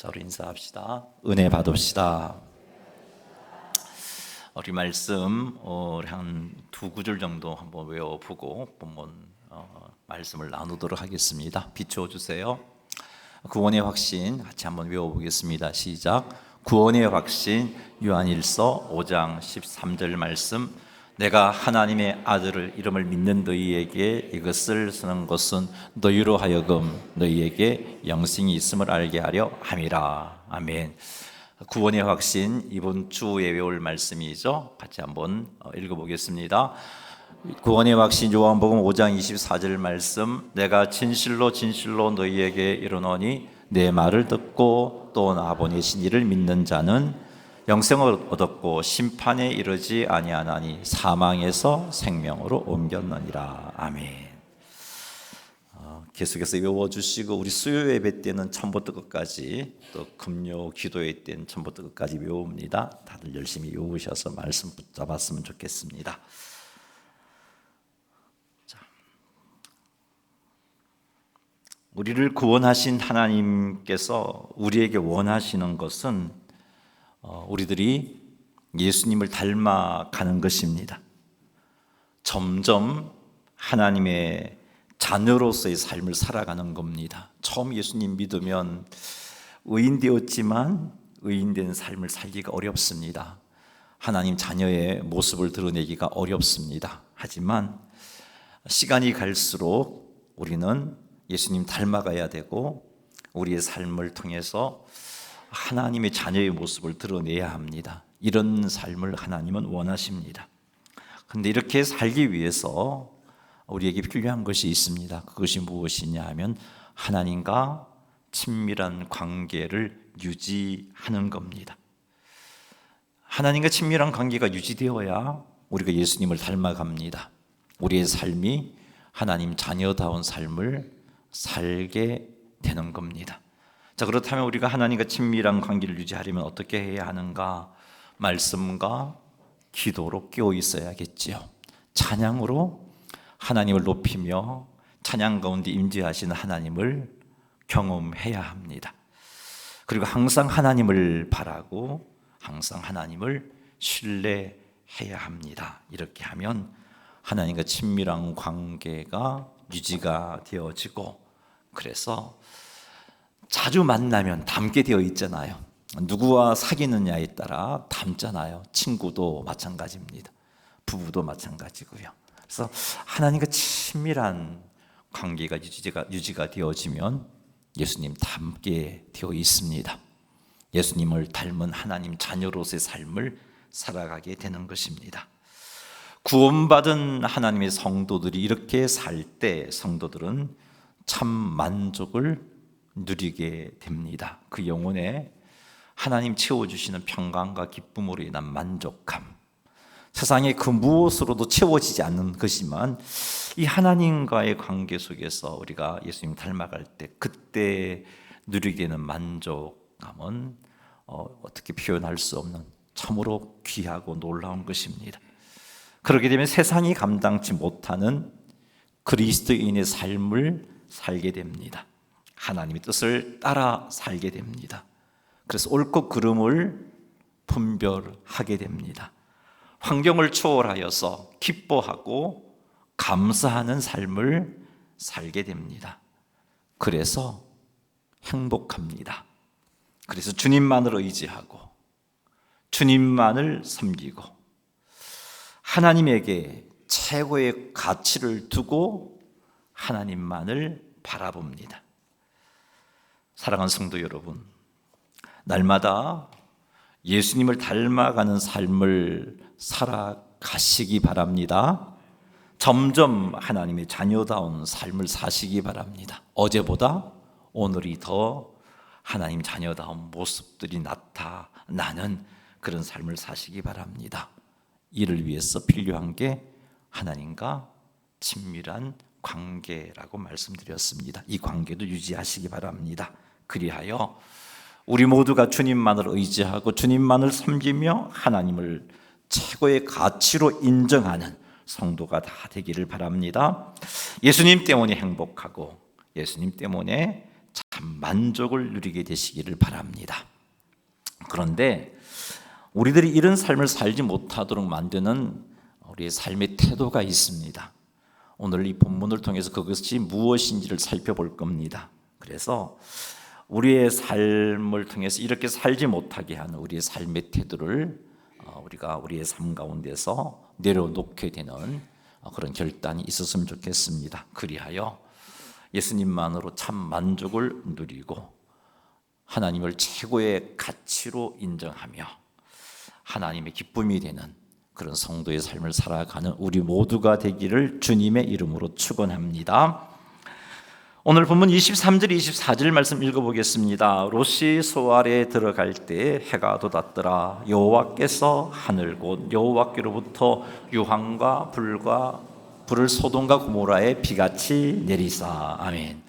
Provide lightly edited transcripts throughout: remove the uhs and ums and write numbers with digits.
자, 우리 인사합시다. 은혜 받읍시다. 우리 말씀 우리 한 두 구절 정도 한번 외워보고 본문 말씀을 나누도록 하겠습니다. 비추어 주세요. 구원의 확신 같이 한번 외워보겠습니다. 시작. 구원의 확신 요한일서 5장 13절 말씀. 내가 하나님의 아들을 이름을 믿는 너희에게 이것을 쓰는 것은 너희로 하여금 너희에게 영생이 있음을 알게 하려 함이라. 아멘. 구원의 확신 이번 주에 외울 말씀이죠. 같이 한번 읽어보겠습니다. 구원의 확신 요한복음 5장 24절 말씀. 내가 진실로 진실로 너희에게 이르노니 내 말을 듣고 또 나 보내신 이를 믿는 자는 영생을 얻었고 심판에 이르지 아니하나니 사망에서 생명으로 옮겼느니라. 아멘. 계속해서 외워주시고 우리 수요 예배 때는 처음부터 끝까지 또 금요 기도회 때는 처음부터 끝까지 외웁니다. 다들 열심히 외우셔서 말씀 붙잡았으면 좋겠습니다. 자, 우리를 구원하신 하나님께서 우리에게 원하시는 것은 우리들이 예수님을 닮아가는 것입니다. 점점 하나님의 자녀로서의 삶을 살아가는 겁니다. 처음 예수님 믿으면 의인 되었지만 의인된 삶을 살기가 어렵습니다. 하나님 자녀의 모습을 드러내기가 어렵습니다. 하지만 시간이 갈수록 우리는 예수님 닮아가야 되고 우리의 삶을 통해서 하나님의 자녀의 모습을 드러내야 합니다. 이런 삶을 하나님은 원하십니다. 그런데 이렇게 살기 위해서 우리에게 필요한 것이 있습니다. 그것이 무엇이냐 하면 하나님과 친밀한 관계를 유지하는 겁니다. 하나님과 친밀한 관계가 유지되어야 우리가 예수님을 닮아갑니다. 우리의 삶이 하나님 자녀다운 삶을 살게 되는 겁니다. 자, 그렇다면 우리가 하나님과 친밀한 관계를 유지하려면 어떻게 해야 하는가? 말씀과 기도로 깨어 있어야겠지요. 찬양으로 하나님을 높이며 찬양 가운데 임재하시는 하나님을 경험해야 합니다. 그리고 항상 하나님을 바라고 항상 하나님을 신뢰해야 합니다. 이렇게 하면 하나님과 친밀한 관계가 유지가 되어지고, 그래서 자주 만나면 닮게 되어 있잖아요. 누구와 사귀느냐에 따라 닮잖아요. 친구도 마찬가지입니다. 부부도 마찬가지고요. 그래서 하나님과 친밀한 관계가 유지가 되어지면 예수님 닮게 되어 있습니다. 예수님을 닮은 하나님 자녀로서의 삶을 살아가게 되는 것입니다. 구원받은 하나님의 성도들이 이렇게 살 때 성도들은 참 만족을 누리게 됩니다. 그 영혼에 하나님 채워주시는 평강과 기쁨으로 인한 만족감, 세상의 그 무엇으로도 채워지지 않는 것이지만 이 하나님과의 관계 속에서 우리가 예수님 닮아갈 때 그때 누리게 되는 만족감은 어떻게 표현할 수 없는 참으로 귀하고 놀라운 것입니다. 그렇게 되면 세상이 감당치 못하는 그리스도인의 삶을 살게 됩니다. 하나님의 뜻을 따라 살게 됩니다. 그래서 옳고 그름을 분별하게 됩니다. 환경을 초월하여서 기뻐하고 감사하는 삶을 살게 됩니다. 그래서 행복합니다. 그래서 주님만을 의지하고 주님만을 섬기고 하나님에게 최고의 가치를 두고 하나님만을 바라봅니다. 사랑하는 성도 여러분, 날마다 예수님을 닮아가는 삶을 살아가시기 바랍니다. 점점 하나님의 자녀다운 삶을 사시기 바랍니다. 어제보다 오늘이 더 하나님 자녀다운 모습들이 나타나는 그런 삶을 사시기 바랍니다. 이를 위해서 필요한 게 하나님과 친밀한 관계라고 말씀드렸습니다. 이 관계도 유지하시기 바랍니다. 그리하여 우리 모두가 주님만을 의지하고 주님만을 섬기며 하나님을 최고의 가치로 인정하는 성도가 다 되기를 바랍니다. 예수님 때문에 행복하고 예수님 때문에 참 참 만족을 누리게 되시기를 바랍니다. 그런데 우리들이 이런 삶을 살지 못하도록 만드는 우리의 삶의 태도가 있습니다. 오늘 이 본문을 통해서 그것이 무엇인지를 살펴볼 겁니다. 그래서 우리의 삶을 통해서 이렇게 살지 못하게 하는 우리의 삶의 태도를 우리가 우리의 삶 가운데서 내려놓게 되는 그런 결단이 있었으면 좋겠습니다. 그리하여 예수님만으로 참 만족을 누리고 하나님을 최고의 가치로 인정하며 하나님의 기쁨이 되는 그런 성도의 삶을 살아가는 우리 모두가 되기를 주님의 이름으로 축원합니다. 오늘 본문 23절 24절 말씀 읽어보겠습니다. 롯이 소알에 들어갈 때 해가 돋았더라. 여호와께서 하늘 곧 여호와께로부터 유황과 불을 소돔과 고모라에 비같이 내리사. 아멘.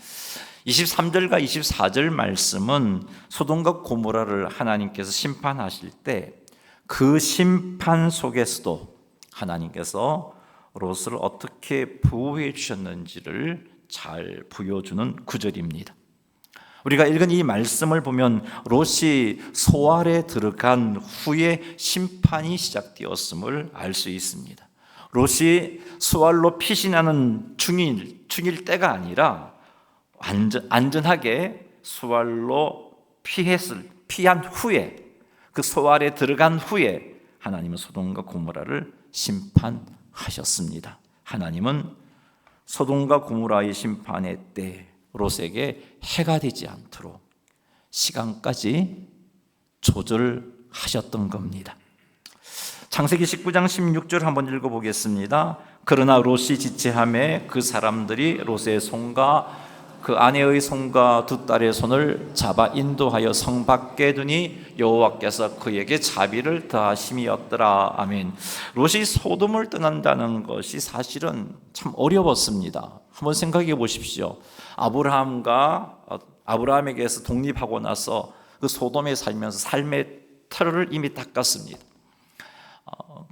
23절과 24절 말씀은 소돔과 고모라를 하나님께서 심판하실 때 그 심판 속에서도 하나님께서 롯을 어떻게 보호해 주셨는지를 잘 보여주는 구절입니다. 우리가 읽은 이 말씀을 보면 롯이 소알에 들어간 후에 심판이 시작되었음을 알 수 있습니다. 롯이 소알로 피신하는 중일 때가 아니라 안전하게 소알로 피한 후에, 그 소알에 들어간 후에 하나님은 소돔과 고모라를 심판하셨습니다. 하나님은 소돔과 고모라의 심판의 때 롯에게 해가 되지 않도록 시간까지 조절하셨던 겁니다. 창세기 19장 16절 한번 읽어보겠습니다. 그러나 롯이 지체하매 그 사람들이 롯의 손과 그 아내의 손과 두 딸의 손을 잡아 인도하여 성 밖에 두니 여호와께서 그에게 자비를 더하심이었더라. 아멘. 롯이 소돔을 떠난다는 것이 사실은 참 어려웠습니다. 한번 생각해 보십시오. 아브라함에게서 독립하고 나서 그 소돔에 살면서 삶의 터를 이미 닦았습니다.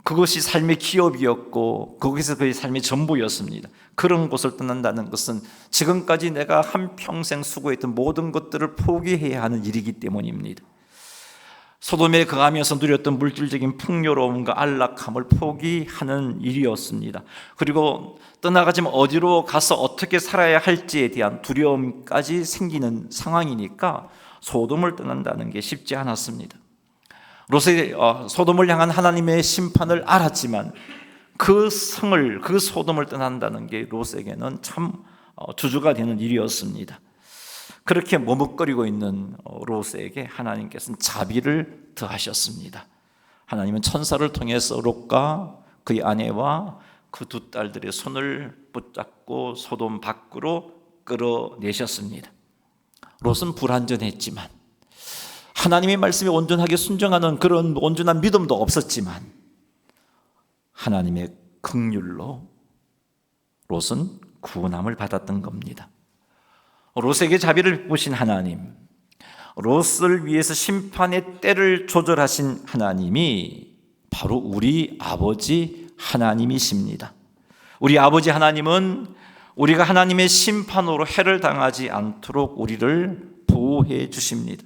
그것이 삶의 기업이었고 거기서 그의 삶의 전부였습니다. 그런 곳을 떠난다는 것은 지금까지 내가 한평생 수고했던 모든 것들을 포기해야 하는 일이기 때문입니다. 소돔에 거하면서 누렸던 물질적인 풍요로움과 안락함을 포기하는 일이었습니다. 그리고 떠나가지만 어디로 가서 어떻게 살아야 할지에 대한 두려움까지 생기는 상황이니까 소돔을 떠난다는 게 쉽지 않았습니다. 롯이 소돔을 향한 하나님의 심판을 알았지만 그 소돔을 떠난다는 게 롯에게는 참 주저가 되는 일이었습니다. 그렇게 머뭇거리고 있는 롯에게 하나님께서는 자비를 더하셨습니다. 하나님은 천사를 통해서 롯과 그의 아내와 그 두 딸들의 손을 붙잡고 소돔 밖으로 끌어내셨습니다. 롯은 불완전했지만 하나님의 말씀에 온전하게 순종하는 그런 온전한 믿음도 없었지만 하나님의 긍휼로 롯은 구원함을 받았던 겁니다. 롯에게 자비를 베푸신 하나님, 롯을 위해서 심판의 때를 조절하신 하나님이 바로 우리 아버지 하나님이십니다. 우리 아버지 하나님은 우리가 하나님의 심판으로 해를 당하지 않도록 우리를 보호해 주십니다.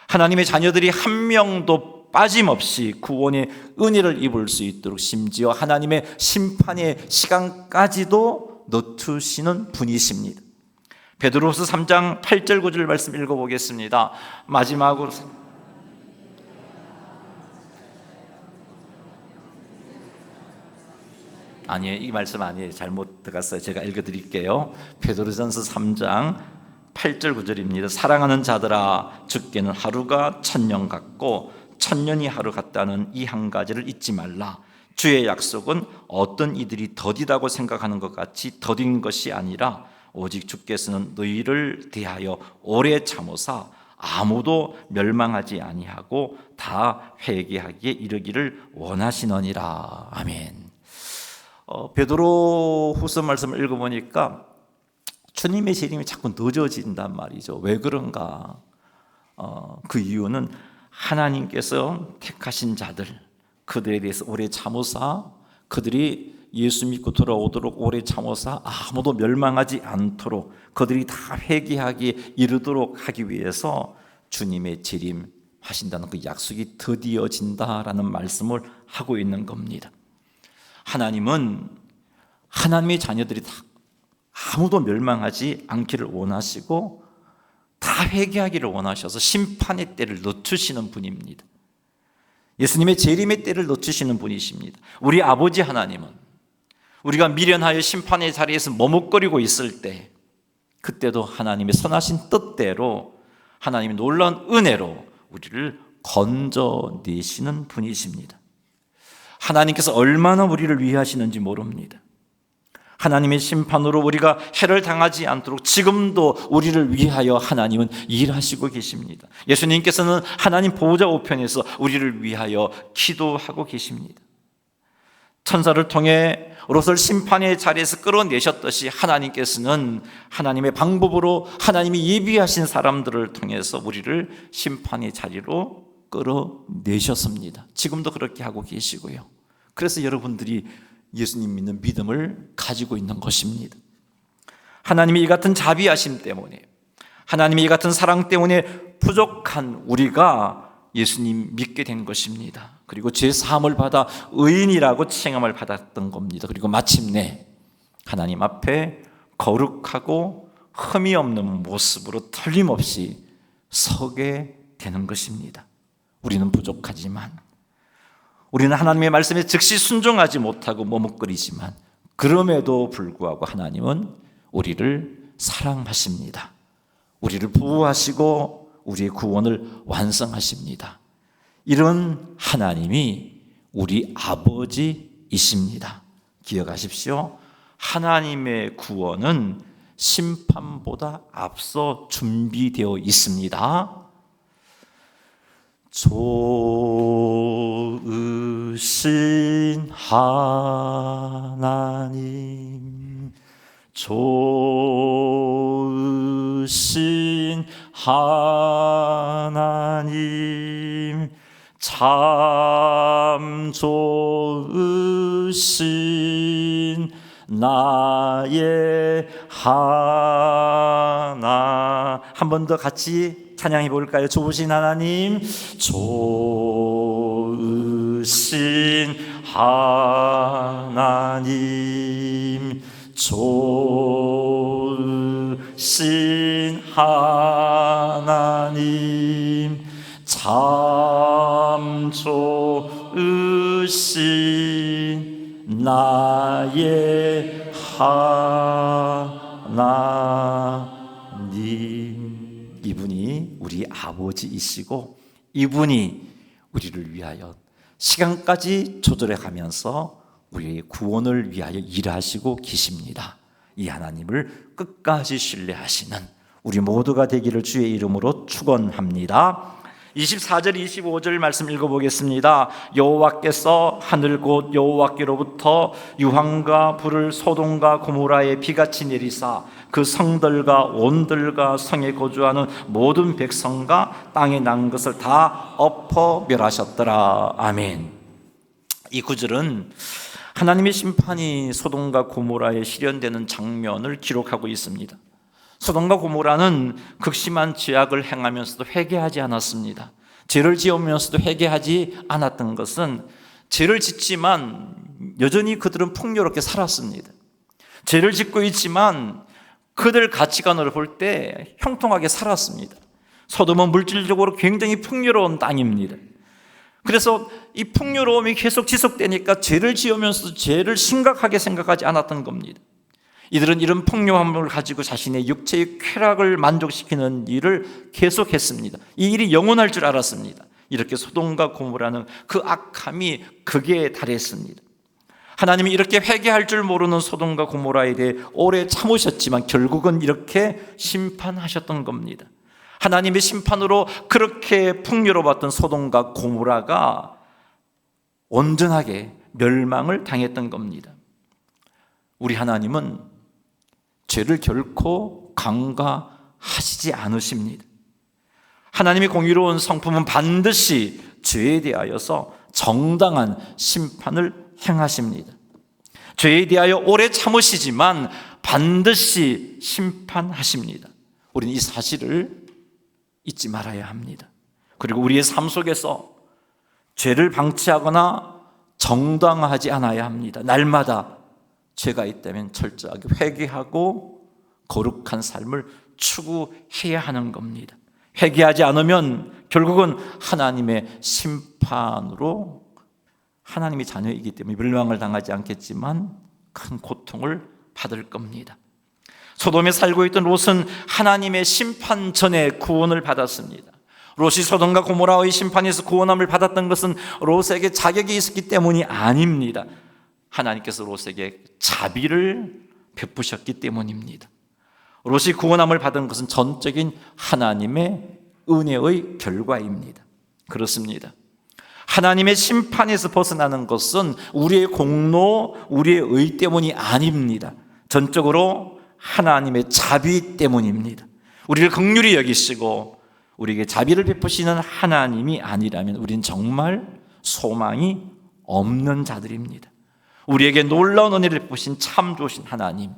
하나님의 자녀들이 한 명도 빠짐없이 구원의 은혜를 입을 수 있도록 심지어 하나님의 심판의 시간까지도 늦추시는 분이십니다. 베드로후서 3장 8절 9절 말씀 읽어보겠습니다. 마지막으로 아니에요. 이 말씀 아니에요. 잘못 들어갔어요. 제가 읽어드릴게요. 베드로전서 3장 8절 9절입니다. 사랑하는 자들아, 죽게는 하루가 천년 같고 천년이 하루 같다는 이 한 가지를 잊지 말라. 주의 약속은 어떤 이들이 더디다고 생각하는 것 같이 더딘 것이 아니라 오직 주께서는 너희를 대하여 오래 참으사 아무도 멸망하지 아니하고 다 회개하기에 이르기를 원하시느니라. 아멘. 베드로후서 말씀을 읽어보니까 주님의 재림이 자꾸 늦어진단 말이죠. 왜 그런가? 그 이유는 하나님께서 택하신 자들, 그들에 대해서 오래 참으사 그들이 예수 믿고 돌아오도록 오래 참으사 아무도 멸망하지 않도록 그들이 다 회개하기에 이르도록 하기 위해서 주님의 재림하신다는 그 약속이 드디어진다라는 말씀을 하고 있는 겁니다. 하나님은 하나님의 자녀들이 다 아무도 멸망하지 않기를 원하시고 다 회개하기를 원하셔서 심판의 때를 늦추시는 분입니다. 예수님의 재림의 때를 늦추시는 분이십니다. 우리 아버지 하나님은 우리가 미련하여 심판의 자리에서 머뭇거리고 있을 때 그때도 하나님의 선하신 뜻대로 하나님의 놀라운 은혜로 우리를 건져내시는 분이십니다. 하나님께서 얼마나 우리를 위하시는지 모릅니다. 하나님의 심판으로 우리가 해를 당하지 않도록 지금도 우리를 위하여 하나님은 일하시고 계십니다. 예수님께서는 하나님 보호자 우편에서 우리를 위하여 기도하고 계십니다. 천사를 통해 롯을 심판의 자리에서 끌어내셨듯이 하나님께서는 하나님의 방법으로 하나님이 예비하신 사람들을 통해서 우리를 심판의 자리로 끌어내셨습니다. 지금도 그렇게 하고 계시고요. 그래서 여러분들이 예수님 믿는 믿음을 가지고 있는 것입니다. 하나님의 이 같은 자비하심 때문에, 하나님의 이 같은 사랑 때문에 부족한 우리가 예수님 믿게 된 것입니다. 그리고 죄 사함을 받아 의인이라고 칭함을 받았던 겁니다. 그리고 마침내 하나님 앞에 거룩하고 흠이 없는 모습으로 틀림없이 서게 되는 것입니다. 우리는 부족하지만, 우리는 하나님의 말씀에 즉시 순종하지 못하고 머뭇거리지만 그럼에도 불구하고 하나님은 우리를 사랑하십니다. 우리를 보호하시고 우리의 구원을 완성하십니다. 이런 하나님이 우리 아버지이십니다. 기억하십시오. 하나님의 구원은 심판보다 앞서 준비되어 있습니다. 좋으신 하나님, 좋으신 하나님, 참 좋으신 나의 하나. 한 번 더 같이 찬양해 볼까요? 좋으신 하나님, 좋으신 하나님, 좋으신 하나님, 참 좋으신 나의 하나님. 이분이 우리 아버지이시고 이분이 우리를 위하여 시간까지 조절해 가면서 우리의 구원을 위하여 일하시고 계십니다. 이 하나님을 끝까지 신뢰하시는 우리 모두가 되기를 주의 이름으로 축원합니다. 24절 25절 말씀 읽어보겠습니다. 여호와께서 하늘 곧 여호와께로부터 유황과 불을 소돔과 고모라에 비같이 내리사 그 성들과 온들과 성에 거주하는 모든 백성과 땅에 난 것을 다 엎어 멸하셨더라. 아멘. 이 구절은 하나님의 심판이 소돔과 고모라에 실현되는 장면을 기록하고 있습니다. 소돔과 고모라는 극심한 죄악을 행하면서도 회개하지 않았습니다. 죄를 지으면서도 회개하지 않았던 것은 죄를 짓지만 여전히 그들은 풍요롭게 살았습니다. 죄를 짓고 있지만 그들 가치관으로 볼 때 형통하게 살았습니다. 소돔은 물질적으로 굉장히 풍요로운 땅입니다. 그래서 이 풍요로움이 계속 지속되니까 죄를 지으면서도 죄를 심각하게 생각하지 않았던 겁니다. 이들은 이런 풍요함을 가지고 자신의 육체의 쾌락을 만족시키는 일을 계속했습니다. 이 일이 영원할 줄 알았습니다. 이렇게 소돔과 고모라는 그 악함이 극에 달했습니다. 하나님이 이렇게 회개할 줄 모르는 소돔과 고모라에 대해 오래 참으셨지만 결국은 이렇게 심판하셨던 겁니다. 하나님의 심판으로 그렇게 풍요로웠던 소돔과 고모라가 온전하게 멸망을 당했던 겁니다. 우리 하나님은 죄를 결코 간과하시지 않으십니다. 하나님의 공의로운 성품은 반드시 죄에 대하여서 정당한 심판을 행하십니다. 죄에 대하여 오래 참으시지만 반드시 심판하십니다. 우리는 이 사실을 잊지 말아야 합니다. 그리고 우리의 삶 속에서 죄를 방치하거나 정당화하지 않아야 합니다. 날마다 죄가 있다면 철저하게 회개하고 거룩한 삶을 추구해야 하는 겁니다. 회개하지 않으면 결국은 하나님의 심판으로, 하나님의 자녀이기 때문에 멸망을 당하지 않겠지만 큰 고통을 받을 겁니다. 소돔에 살고 있던 롯은 하나님의 심판 전에 구원을 받았습니다. 롯이 소돔과 고모라의 심판에서 구원함을 받았던 것은 롯에게 자격이 있었기 때문이 아닙니다. 하나님께서 롯에게 자비를 베푸셨기 때문입니다. 롯이 구원함을 받은 것은 전적인 하나님의 은혜의 결과입니다. 그렇습니다. 하나님의 심판에서 벗어나는 것은 우리의 공로, 우리의 의 때문이 아닙니다. 전적으로 하나님의 자비 때문입니다. 우리를 긍휼히 여기시고 우리에게 자비를 베푸시는 하나님이 아니라면 우리는 정말 소망이 없는 자들입니다. 우리에게 놀라운 은혜를 베푸신 참 좋으신 하나님,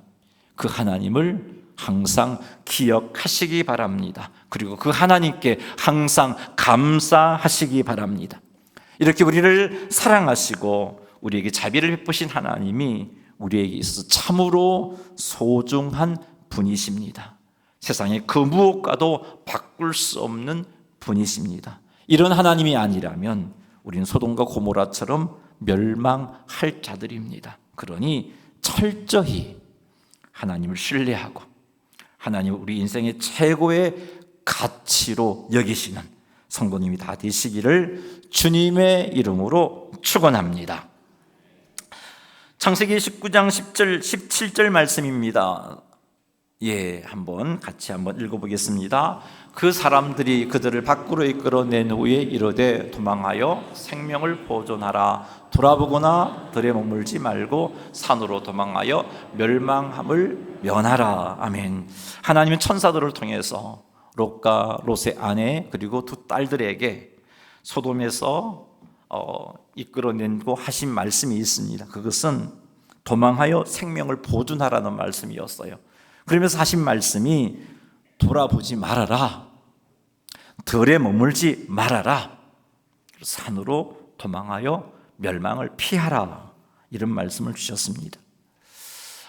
그 하나님을 항상 기억하시기 바랍니다. 그리고 그 하나님께 항상 감사하시기 바랍니다. 이렇게 우리를 사랑하시고 우리에게 자비를 베푸신 하나님이 우리에게 있어서 참으로 소중한 분이십니다. 세상에 그 무엇과도 바꿀 수 없는 분이십니다. 이런 하나님이 아니라면 우리는 소돔과 고모라처럼 멸망할 자들입니다. 그러니 철저히 하나님을 신뢰하고 하나님을 우리 인생의 최고의 가치로 여기시는 성도님이 다 되시기를 주님의 이름으로 축원합니다. 창세기 19장 10절 17절 말씀입니다. 같이 한번 읽어보겠습니다. 그 사람들이 그들을 밖으로 이끌어낸 후에 이르되 도망하여 생명을 보존하라. 돌아보거나 들에 머물지 말고 산으로 도망하여 멸망함을 면하라. 아멘. 하나님은 천사들을 통해서 롯과 롯의 아내 그리고 두 딸들에게 소돔에서 이끌어내고 하신 말씀이 있습니다. 그것은 도망하여 생명을 보존하라는 말씀이었어요. 그러면서 하신 말씀이 돌아보지 말아라, 들에 머물지 말아라, 산으로 도망하여 멸망을 피하라, 이런 말씀을 주셨습니다.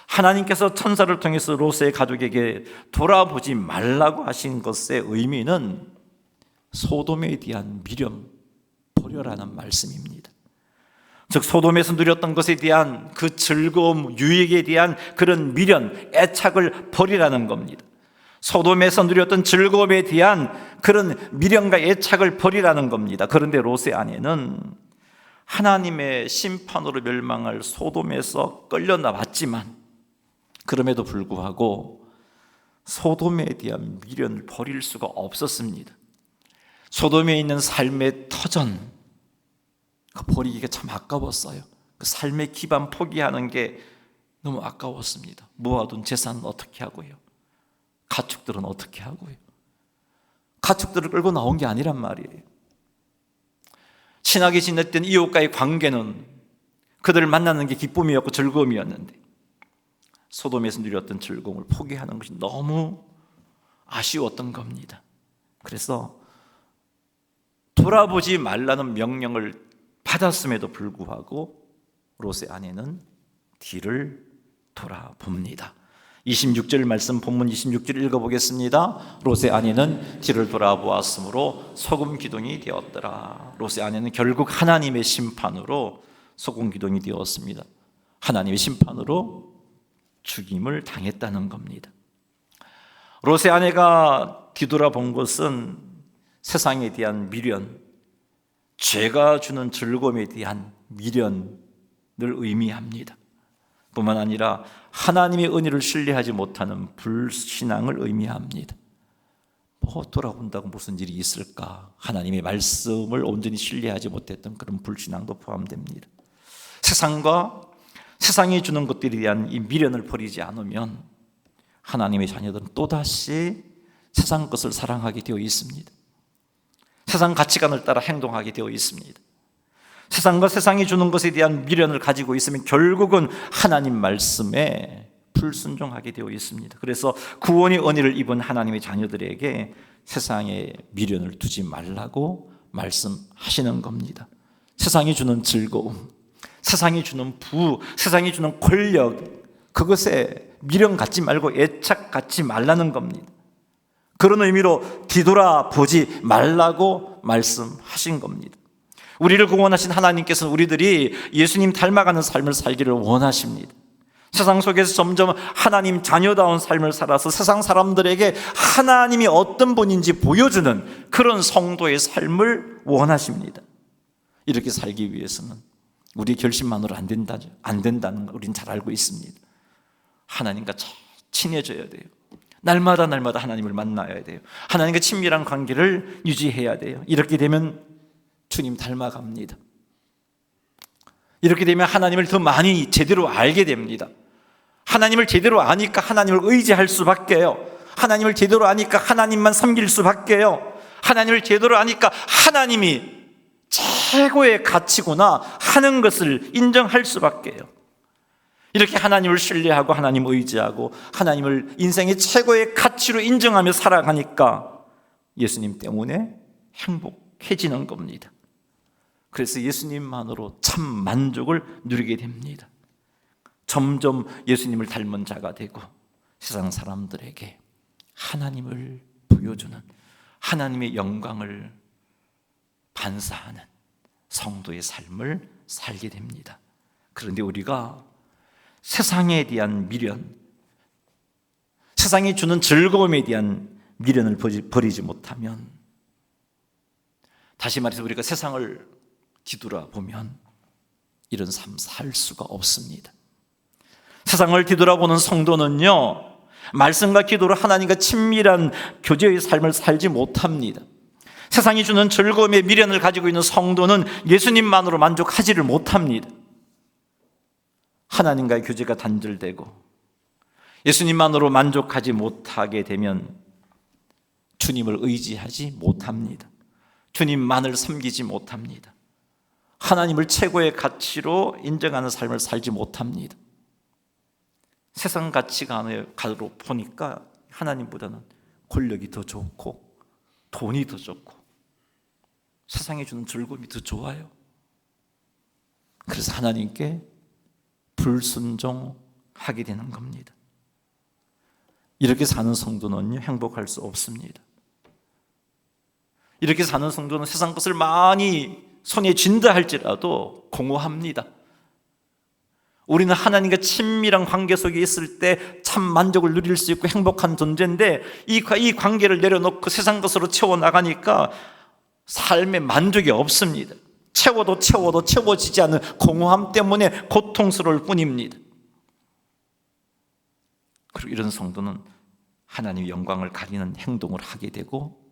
하나님께서 천사를 통해서 롯의 가족에게 돌아보지 말라고 하신 것의 의미는 소돔에 대한 미련 버려라는 말씀입니다. 즉 소돔에서 누렸던 것에 대한 그 즐거움, 유익에 대한 그런 미련, 애착을 버리라는 겁니다. 소돔에서 누렸던 즐거움에 대한 그런 미련과 애착을 버리라는 겁니다. 그런데 롯의 아내는 하나님의 심판으로 멸망할 소돔에서 끌려나왔지만 그럼에도 불구하고 소돔에 대한 미련을 버릴 수가 없었습니다. 소돔에 있는 삶의 터전, 그 버리기가 참 아까웠어요. 그 삶의 기반 포기하는 게 너무 아까웠습니다. 모아둔 재산은 어떻게 하고요? 가축들은 어떻게 하고요? 가축들을 끌고 나온 게 아니란 말이에요. 친하게 지냈던 이웃과의 관계는 그들을 만나는 게 기쁨이었고 즐거움이었는데 소돔에서 누렸던 즐거움을 포기하는 것이 너무 아쉬웠던 겁니다. 그래서 돌아보지 말라는 명령을 받았음에도 불구하고 롯의 아내는 뒤를 돌아봅니다. 26절 말씀, 본문 26절 읽어보겠습니다. 롯의 아내는 뒤를 돌아보았으므로 소금 기둥이 되었더라. 롯의 아내는 결국 하나님의 심판으로 소금 기둥이 되었습니다. 하나님의 심판으로 죽임을 당했다는 겁니다. 롯의 아내가 뒤돌아본 것은 세상에 대한 미련, 죄가 주는 즐거움에 대한 미련을 의미합니다. 뿐만 아니라 하나님의 은혜를 신뢰하지 못하는 불신앙을 의미합니다. 돌아온다고 무슨 일이 있을까? 하나님의 말씀을 온전히 신뢰하지 못했던 그런 불신앙도 포함됩니다. 세상이 주는 것들에 대한 이 미련을 버리지 않으면 하나님의 자녀들은 또다시 세상 것을 사랑하게 되어 있습니다. 세상 가치관을 따라 행동하게 되어 있습니다. 세상과 세상이 주는 것에 대한 미련을 가지고 있으면 결국은 하나님 말씀에 불순종하게 되어 있습니다. 그래서 구원의 은혜를 입은 하나님의 자녀들에게 세상에 미련을 두지 말라고 말씀하시는 겁니다. 세상이 주는 즐거움, 세상이 주는 부, 세상이 주는 권력, 그것에 미련 갖지 말고 애착 갖지 말라는 겁니다. 그런 의미로 뒤돌아보지 말라고 말씀하신 겁니다. 우리를 구원하신 하나님께서는 우리들이 예수님 닮아가는 삶을 살기를 원하십니다. 세상 속에서 점점 하나님 자녀다운 삶을 살아서 세상 사람들에게 하나님이 어떤 분인지 보여주는 그런 성도의 삶을 원하십니다. 이렇게 살기 위해서는 우리 결심만으로 안 된다는 걸 우리는 잘 알고 있습니다. 하나님과 친해져야 돼요. 날마다 하나님을 만나야 돼요. 하나님과 친밀한 관계를 유지해야 돼요. 이렇게 되면 주님 닮아갑니다. 이렇게 되면 하나님을 더 많이 제대로 알게 됩니다. 하나님을 제대로 아니까 하나님을 의지할 수밖에요. 하나님을 제대로 아니까 하나님만 섬길 수밖에요. 하나님을 제대로 아니까 하나님이 최고의 가치구나 하는 것을 인정할 수밖에요. 이렇게 하나님을 신뢰하고 하나님을 의지하고 하나님을 인생의 최고의 가치로 인정하며 살아가니까 예수님 때문에 행복해지는 겁니다. 그래서 예수님만으로 참 만족을 누리게 됩니다. 점점 예수님을 닮은 자가 되고 세상 사람들에게 하나님을 보여주는, 하나님의 영광을 반사하는 성도의 삶을 살게 됩니다. 그런데 우리가 세상에 대한 미련, 세상이 주는 즐거움에 대한 미련을 버리지 못하면, 다시 말해서 우리가 세상을 뒤돌아보면 이런 삶 살 수가 없습니다. 세상을 뒤돌아보는 성도는요, 말씀과 기도로 하나님과 친밀한 교제의 삶을 살지 못합니다. 세상이 주는 즐거움에 미련을 가지고 있는 성도는 예수님만으로 만족하지를 못합니다. 하나님과의 교제가 단절되고 예수님만으로 만족하지 못하게 되면 주님을 의지하지 못합니다. 주님만을 섬기지 못합니다. 하나님을 최고의 가치로 인정하는 삶을 살지 못합니다. 세상 가치관으로 보니까 하나님보다는 권력이 더 좋고 돈이 더 좋고 세상에 주는 즐거움이 더 좋아요. 그래서 하나님께 불순종하게 되는 겁니다. 이렇게 사는 성도는 행복할 수 없습니다. 이렇게 사는 성도는 세상 것을 많이 손에 쥔다 할지라도 공허합니다. 우리는 하나님과 친밀한 관계 속에 있을 때 참 만족을 누릴 수 있고 행복한 존재인데 이 관계를 내려놓고 세상 것으로 채워나가니까 삶에 만족이 없습니다. 채워도 채워지지 않는 공허함 때문에 고통스러울 뿐입니다. 그리고 이런 성도는 하나님의 영광을 가리는 행동을 하게 되고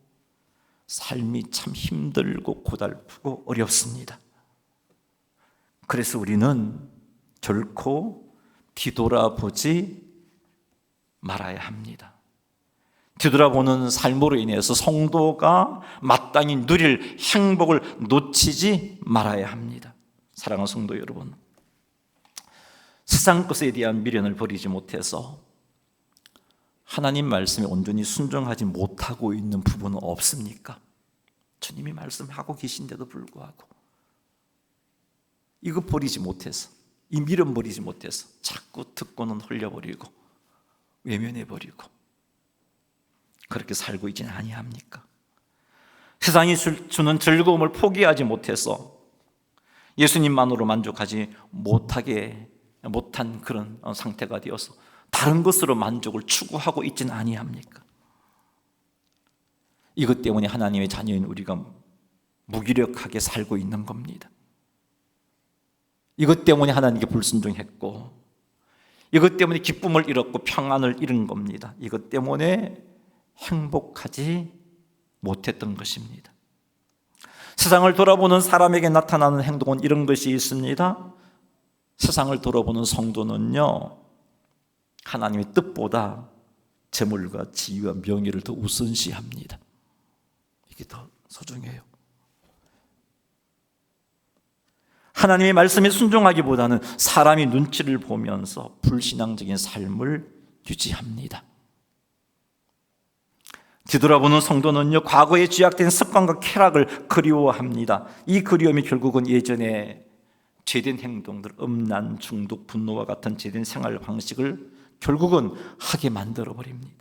삶이 참 힘들고 고달프고 어렵습니다. 그래서 우리는 결코 뒤돌아보지 말아야 합니다. 뒤돌아보는 삶으로 인해서 성도가 마땅히 누릴 행복을 놓치지 말아야 합니다. 사랑하는 성도 여러분, 세상 것에 대한 미련을 버리지 못해서 하나님 말씀에 온전히 순종하지 못하고 있는 부분은 없습니까? 주님이 말씀하고 계신데도 불구하고 이거 버리지 못해서, 이 미련 버리지 못해서 자꾸 듣고는 흘려버리고 외면해버리고 그렇게 살고 있지는 아니합니까? 세상이 주는 즐거움을 포기하지 못해서 예수님만으로 만족하지 못한 그런 상태가 되어서 다른 것으로 만족을 추구하고 있지는 아니합니까? 이것 때문에 하나님의 자녀인 우리가 무기력하게 살고 있는 겁니다. 이것 때문에 하나님께 불순종했고 이것 때문에 기쁨을 잃었고 평안을 잃은 겁니다. 이것 때문에 행복하지 못했던 것입니다. 세상을 돌아보는 사람에게 나타나는 행동은 이런 것이 있습니다. 세상을 돌아보는 성도는요, 하나님의 뜻보다 재물과 지위와 명예를 더 우선시합니다. 이게 더 소중해요. 하나님의 말씀에 순종하기보다는 사람이 눈치를 보면서 불신앙적인 삶을 유지합니다. 뒤돌아보는 성도는요, 과거에 죄악된 습관과 쾌락을 그리워합니다. 이 그리움이 결국은 예전에 죄된 행동들, 음란, 중독, 분노와 같은 죄된 생활 방식을 결국은 하게 만들어 버립니다.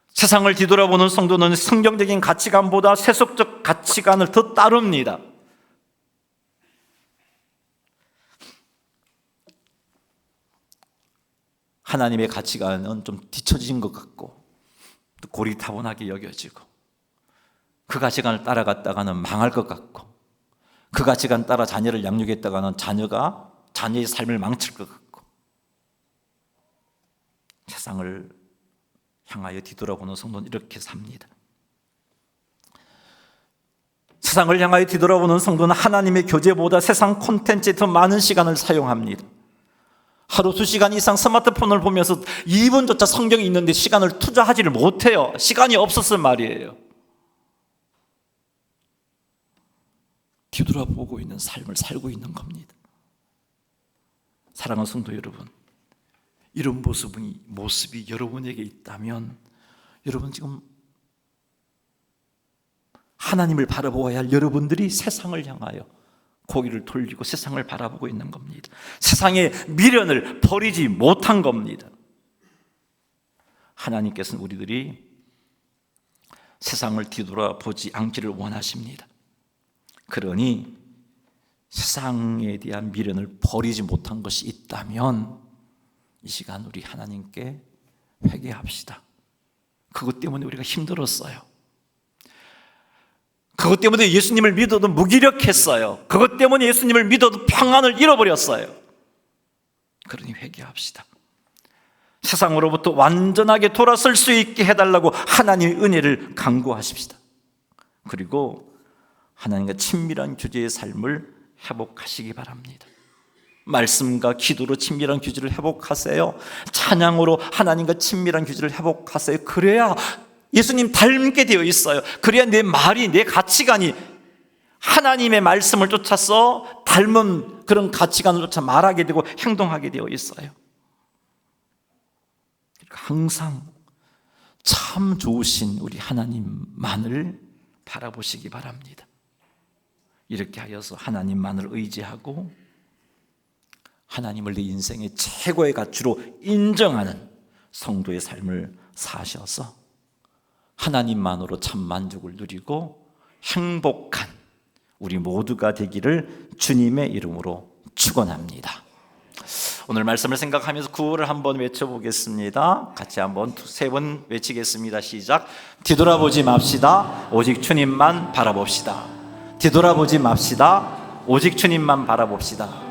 세상을 뒤돌아보는 성도는 성경적인 가치관보다 세속적 가치관을 더 따릅니다. 하나님의 가치관은 좀 뒤처진 것 같고 또 고리타분하게 여겨지고, 그 가치관을 따라갔다가는 망할 것 같고, 그 가치관 따라 자녀를 양육했다가는 자녀의 삶을 망칠 것 같고, 세상을 향하여 뒤돌아보는 성도는 이렇게 삽니다. 세상을 향하여 뒤돌아보는 성도는 하나님의 교제보다 세상 콘텐츠에 더 많은 시간을 사용합니다. 하루 2시간 이상 스마트폰을 보면서 2분조차 성경이 있는데 시간을 투자하지를 못해요. 시간이 없었을 말이에요. 뒤돌아보고 있는 삶을 살고 있는 겁니다. 사랑하는 성도 여러분, 이런 모습이 여러분에게 있다면 여러분 지금 하나님을 바라보아야 할 여러분들이 세상을 향하여 고개를 돌리고 세상을 바라보고 있는 겁니다. 세상의 미련을 버리지 못한 겁니다. 하나님께서는 우리들이 세상을 뒤돌아보지 않기를 원하십니다. 그러니 세상에 대한 미련을 버리지 못한 것이 있다면 이 시간 우리 하나님께 회개합시다. 그것 때문에 우리가 힘들었어요. 그것 때문에 예수님을 믿어도 무기력했어요. 그것 때문에 예수님을 믿어도 평안을 잃어버렸어요. 그러니 회개합시다. 세상으로부터 완전하게 돌아설 수 있게 해달라고 하나님의 은혜를 간구하십시다. 그리고 하나님과 친밀한 교제의 삶을 회복하시기 바랍니다. 말씀과 기도로 친밀한 교제를 회복하세요. 찬양으로 하나님과 친밀한 교제를 회복하세요. 그래야 예수님 닮게 되어 있어요. 그래야 내 말이, 내 가치관이 하나님의 말씀을 쫓아서 닮은 그런 가치관을 쫓아 말하게 되고 행동하게 되어 있어요. 항상 참 좋으신 우리 하나님만을 바라보시기 바랍니다. 이렇게 하여서 하나님만을 의지하고 하나님을 내 인생의 최고의 가치로 인정하는 성도의 삶을 사셔서 하나님만으로 참 만족을 누리고 행복한 우리 모두가 되기를 주님의 이름으로 축원합니다. 오늘 말씀을 생각하면서 구호를 한번 외쳐보겠습니다. 같이 한번 3번 외치겠습니다. 시작. 뒤돌아보지 맙시다. 오직 주님만 바라봅시다. 뒤돌아보지 맙시다. 오직 주님만 바라봅시다.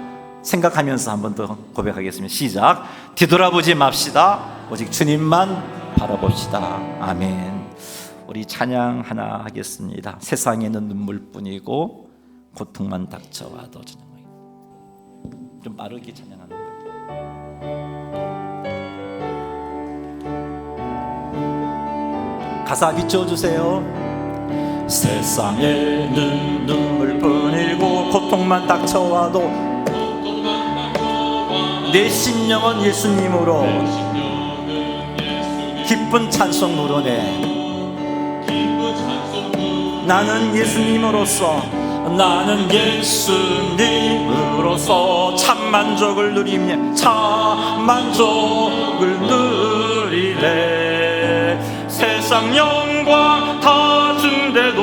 생각하면서 한번 더 고백하겠습니다. 시작. 뒤돌아보지 맙시다. 오직 주님만 바라봅시다. 아멘. 우리 찬양 하나 하겠습니다. 세상에는 눈물뿐이고 고통만 닥쳐와도. 좀 빠르게 찬양하는 거예요. 가사 비춰주세요. 세상에는 눈물뿐이고 고통만 닥쳐와도 내 심령은 예수님으로 기쁜 찬송 부르네. 나는 예수님으로서 참 만족을 누리며 참 만족을 누리네. 세상 영광 다 준대도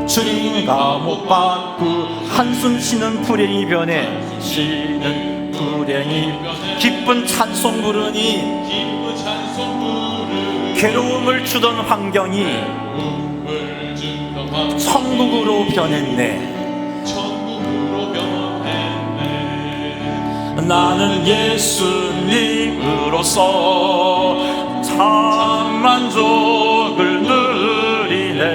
주님과 못 받고 한숨 쉬는 불행이 변해 기쁜 찬송 부르니 괴로움을 주던 환경이 천국으로 변했네. 나는 예수님으로서 참 만족을 누리네.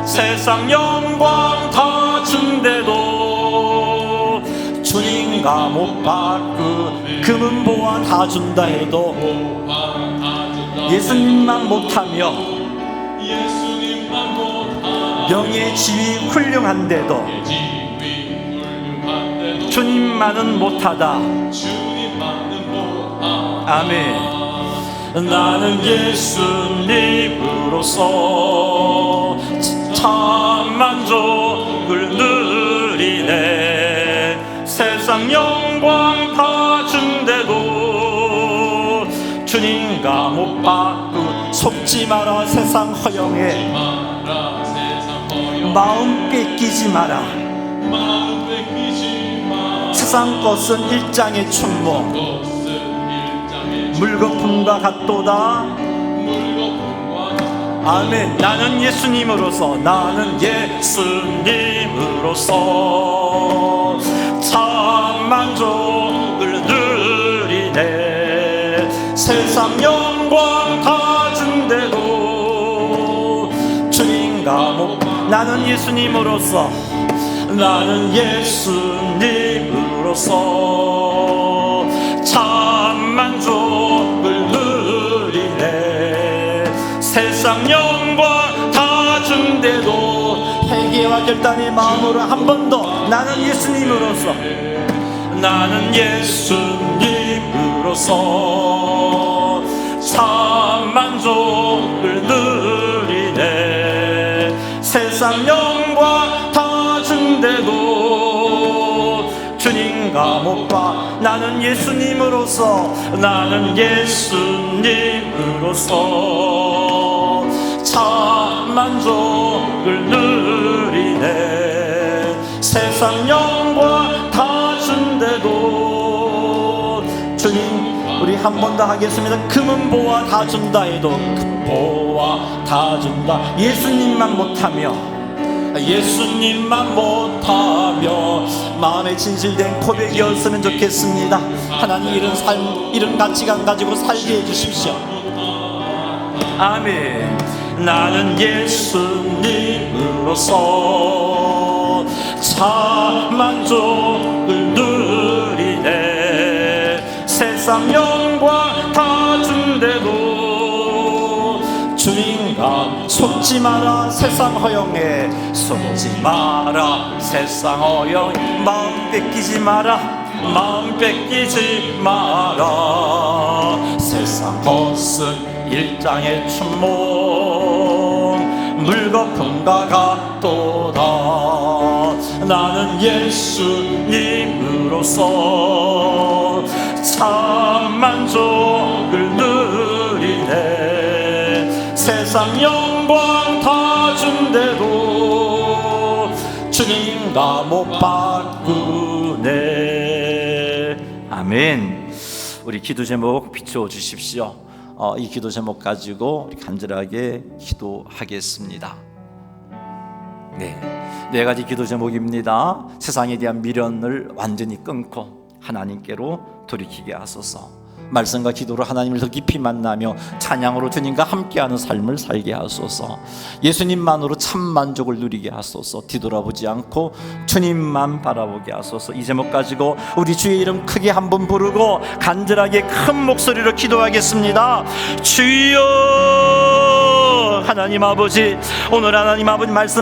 세상 영광 다 준대도 주님과 못 받고 금은 보화 다 준다 해도 예수님만 못하며 영의 지위 훌륭한데도 주님만은 못하다. 아멘. 나는 예수님으로서 참 만족을 누리네. 세상 영광 다 준대도 주님과 못 받고 속지 마라. 세상 허영에 마음 뺏기지 마라. 세상 것은 일장의 춘몽, 물거품과 같도다. 아멘. 나는 예수님으로서 참 만족을 누리네. 세상 영광 다 준대도 주님과 못. 나는 예수님으로서 참 만족을 누리네. 세상 영광 다 준대도 회개와 결단의 마음으로 한 번 더 나는 예수님으로서 참 만족을 누리네. 세상 영광 다 준대도 주님과 못 봐. 나는 예수님으로서 참 만족을 누리네. 세상 영광 다 준대도 주님. 우리 한 번 더 하겠습니다. 금은 보화 다 준다 해도 보화 다 준다. 예수님만 못하며 마음에 진실된 고백이었으면 좋겠습니다. 하나님 이런 삶, 이런 가치관 가지고 살게 해주십시오. 아멘. 나는 예수님으로서 참 만족을 누리네. 세상 영광 다 준대도 주님과 속지 마라. 세상 허영에 속지 마라. 세상 허영 마음 뺏기지 마라. 세상 것은 일장의 춘몽, 물거품과 같도다. 나는 예수님으로서 참 만족을 누리네. 세상 영광 다 준대도 주님과 못 바꾸네. 아멘. 우리 기도 제목 비춰 주십시오. 이 기도 제목 가지고 간절하게 기도하겠습니다. 네 가지 기도 제목입니다. 세상에 대한 미련을 완전히 끊고 하나님께로 돌이키게 하소서. 말씀과 기도로 하나님을 더 깊이 만나며 찬양으로 주님과 함께하는 삶을 살게 하소서. 예수님만으로 참 만족을 누리게 하소서. 뒤돌아보지 않고 주님만 바라보게 하소서. 이 제목 가지고 우리 주의 이름 크게 한번 부르고 간절하게 큰 목소리로 기도하겠습니다. 주여. 하나님 아버지, 오늘 하나님 아버지 말씀